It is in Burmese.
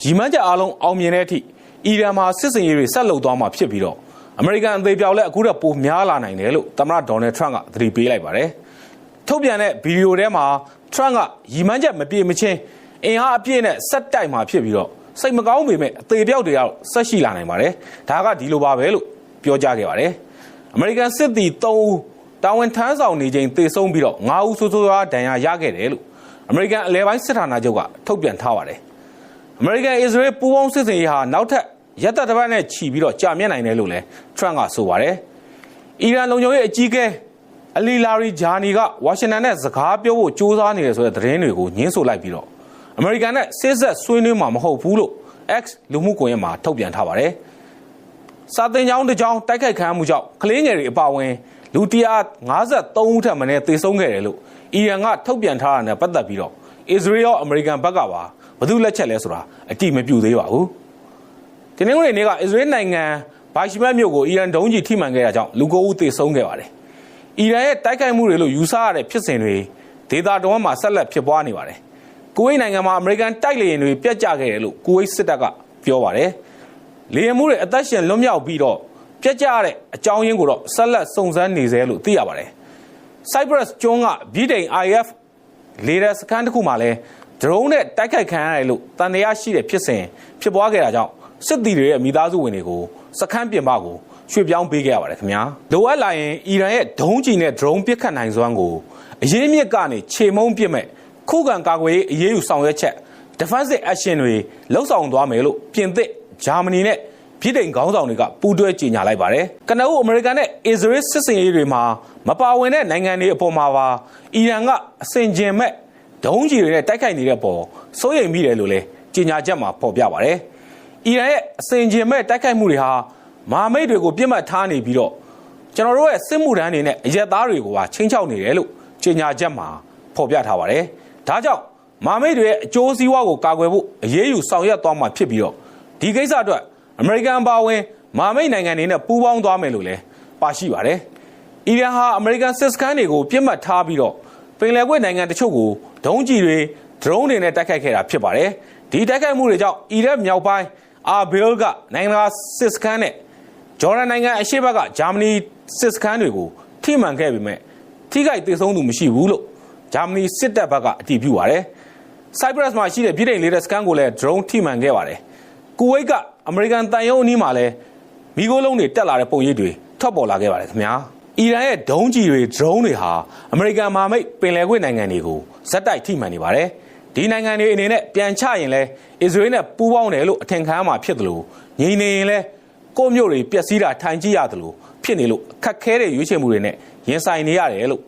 ရီမန်းချက်အားလုံးအောင်မြင်တဲ့အထိအီရန်မှာစစ်စင်ရေးတွေဆက်လုပ်သွားမှာဖြစ်ပြီးတော့အမေရိကန်အသေးပြောက်လဲအခုတော့ပိုများလာနိုင်တယ်လို့သမ္မတဒေါ်နယ်ထရန့်ကသတိပေးလိုက်ပါတယ်။ထုတ်ပြန်တဲ့ဗီဒီယိုထဲမှာထရန့်ကရီမန်းချက်မပြေမချင်းအင်အားအပြည့်နဲ့ဆက်တိုက်မှာဖြစ်ပြီးတော့စိတ်မကောင်းပေမဲ့အသေးပြောက်တွေကတော့ဆက်ရှိလာနိုင်ပါတယ်။ဒါကဒီလိုပါပဲလို့ပြောကြားခဲ့ပါတယ်။အမေရိကန်စစ်သည်3ဦးတာဝန်ထမ်းဆောင်နေချိန်သေဆုံးပြီးတော့9ဦးဆိုးဆိုးရွားဒဏ်ရာရခဲ့တယ်လို့အမေရိကန်အလဲပိုင်းစစ်ဌာနချုပ်ကထုတ်ပြန်ထားပါတယ်။အမေရိကန်အစ္စရေးပူးပေါင်းစစ်စင်ရေးဟာနောက်ထပ်ရက်သက်တစ်ပတ်နဲ့ချီပြီးတော့ကြာမြင့်နိုင်တယ်လို့လည်းထရန့်ကဆိုပါတယ်။အီရန်လုံခြုံရေးအကြီးအကဲအလီလာရီဂျာနီကဝါရှင်တန်နဲ့စကားပြောဖို့ကြိုးစားနေတယ်ဆိုတဲ့သတင်းတွေကိုညှင်းဆိုလိုက်ပြီးတော့အမေရိကန်နဲ့စစ်ဆက်ဆွေးနွေးမှာမဟုတ်ဘူးလို့ X လူမှုကွန်ရက်မှာထုတ်ပြန်ထားပါတယ်။စာတင်ကြောင်းတစ်ကြောင်းတိုက်ခိုက်ခံရမှုကြောင့်ကလေးငယ်တွေအပါအဝင်လူ153ဦးထက်မနည်းသေဆုံးခဲ့တယ်လို့အီရန်ကထုတ်ပြန်ထားတာနဲ့ပတ်သက်ပြီးတော့အစ္စရေးရောအမေရိကန်ဘက်ကပါဘယ်သူလက်ချက်လဲဆိုတာအတိမပြုသေးပါဘူး။ဒီနေ့နေ့ကအစ္စရေးနိုင်ငံဘိုင်ရှမတ်မြို့ကိုအီရန်ဒုံးကျည်ထိမှန်ခဲ့တာကြောင့်လူ9ဦးသေဆုံးခဲ့ပါတယ်။အီရန်ရဲ့တိုက်ခိုက်မှုတွေလို့ယူဆရတဲ့ဖြစ်စဉ်တွေဒေသတွင်းမှာဆက်လက်ဖြစ်ပွားနေပါတယ်။ကူဝိတ်နိုင်ငံမှာအမေရိကန်တိုက်လေယာဉ်တွေပြတ်ကျခဲ့တယ်လို့ကူဝိတ်စစ်တပ်ကပြောပါတယ်။လေယာဉ်မှုတွေအသက်ရှင်လွတ်မြောက်ပြီးတော့ပြတ်ကျတဲ့အကြောင်းရင်းကိုတော့ဆက်လက်စုံစမ်းနေသေးလို့သိရပါတယ်။ Cyprus ကျွန်းကဗြိတိန် IF လေတပ်စခန်းတစ်ခုမှာလည်းဒရုန်းနဲ့တိုက်ခိုက်ခံရတယ်လို့တန်တရားရှိတဲ့ဖြစ်စဉ်ဖြစ်ပွားခဲ့တာကြောင့်စစ်သည်တွေရဲ့မိသားစုဝင်တွေကိုစခန်းပြင်ပကိုရွှေ့ပြောင်းပေးခဲ့ရပါတယ်ခင်ဗျာလိုအပ်လာရင်အီရန်ရဲ့ဒုံးကျည်နဲ့ဒရုန်းပစ်ခတ်နိုင်စွမ်းကိုအရေးမြစ်ကနေခြေမုံပစ်မဲ့ခုခံကာကွယ်ရေးအရေးယူဆောင်ရွက်ချက် defensive action တွေလှုပ်ဆောင်သွားမယ်လို့ပြင်သစ်ဂျာမနီနဲ့ဗြိတိန်ခေါင်းဆောင်တွေကပူးတွဲကြေညာလိုက်ပါတယ်ကနဦးအမေရိကန်နဲ့အစ္စရေးစစ်စင်ရေးတွေမှာမပါဝင်တဲ့နိုင်ငံတွေအပေါ်မှာပါအီရန်ကအစင်ကျင်မဲ့ဒုံးကျည်တွေနဲ့တိုက်ခိုက်နေတဲ့ပေါ်စိုးရိမ်မိတယ်လို့လည်းကြေညာချက်မှာဖော်ပြပါတယ်။အီရန်ရဲ့အစင်ကျင်မဲ့တိုက်ခိုက်မှုတွေဟာမဟာမိတ်တွေကိုပြစ်မှတ်ထားနေပြီးတော့ကျွန်တော်တို့ရဲ့စစ်မှုထမ်းတွေနဲ့အရက်သားတွေကိုပါချင်းချောက်နေတယ်လို့ကြေညာချက်မှာဖော်ပြထားပါတယ်။ဒါကြောင့်မဟာမိတ်တွေရဲ့အကျိုးစီးပွားကိုကာကွယ်ဖို့အရေးယူဆောင်ရွက်သွားမှာဖြစ်ပြီးတော့ဒီကိစ္စအတွက်အမေရိကန်ပါဝင်မဟာမိတ်နိုင်ငံတွေနဲ့ပူးပေါင်းသွားမယ်လို့လည်းပါရှိပါတယ်။အီရန်ဟာအမေရိကန်စစ်စခန်းတွေကိုပြစ်မှတ်ထားပြီးတော့ပင်လယ်ကွေ့နိုင်ငံတချို့ကိုဒုံးကျည်တွေဒရုန်းတွေနဲ့တိုက်ခိုက်ခဲ့တာဖြစ်ပါတယ်။ဒီတိုက်ခိုက်မှုတွေကြောင့်အီရတ်မြောက်ပိုင်းအာဘီလ်ကနိုင်ငံတကာစစ်စခန်းနဲ့ဂျော်ဒန်နိုင်ငံအရှေ့ဘက်ကဂျာမနီစစ်စခန်းတွေကိုထိမှန်ခဲ့ပေမဲ့ထိခိုက်သေဆုံးသူမရှိဘူးလို့ဂျာမနီစစ်တပ်ဘက်ကအတည်ပြုပါတယ်။ Cyprus မှာရှိတဲ့ဗြိတိန်လေတပ်စခန်းကိုလည်းဒရုန်းထိမှန်ခဲ့ပါတယ်။ကူဝိတ်ကအမေရိကန်တန်ယုံအနီးမှာလည်းမိခိုးလုံးတွေတက်လာတဲ့ပုံရိပ်တွေထွက်ပေါ်လာခဲ့ပါတယ်ခင်ဗျာ။အီရန်ရဲ့ဒုံးကျည်တွေဒရုန်းတွေဟာအမေရိကန်မဟာမိတ်ပင်လယ်ကွေ့နိုင်ငံတွေကိုဇက်တိုက်ထိမှန်နေပါတယ်။ဒီနိုင်ငံတွေအနေနဲ့ပြန်ချရင်လဲအစ္စရေးနဲ့ပူးပေါင်းတယ်လို့အထင်ခံရမှာဖြစ်တယ်လို့ငြိမ်နေရင်လဲကိုယ့်မျိုးတွေပျက်စီးတာထိုင်ကြည့်ရတယ်လို့ဖြစ်နေလို့ခက်ခဲတဲ့ရွေးချယ်မှုတွေနဲ့ရင်ဆိုင်နေရတယ်လို့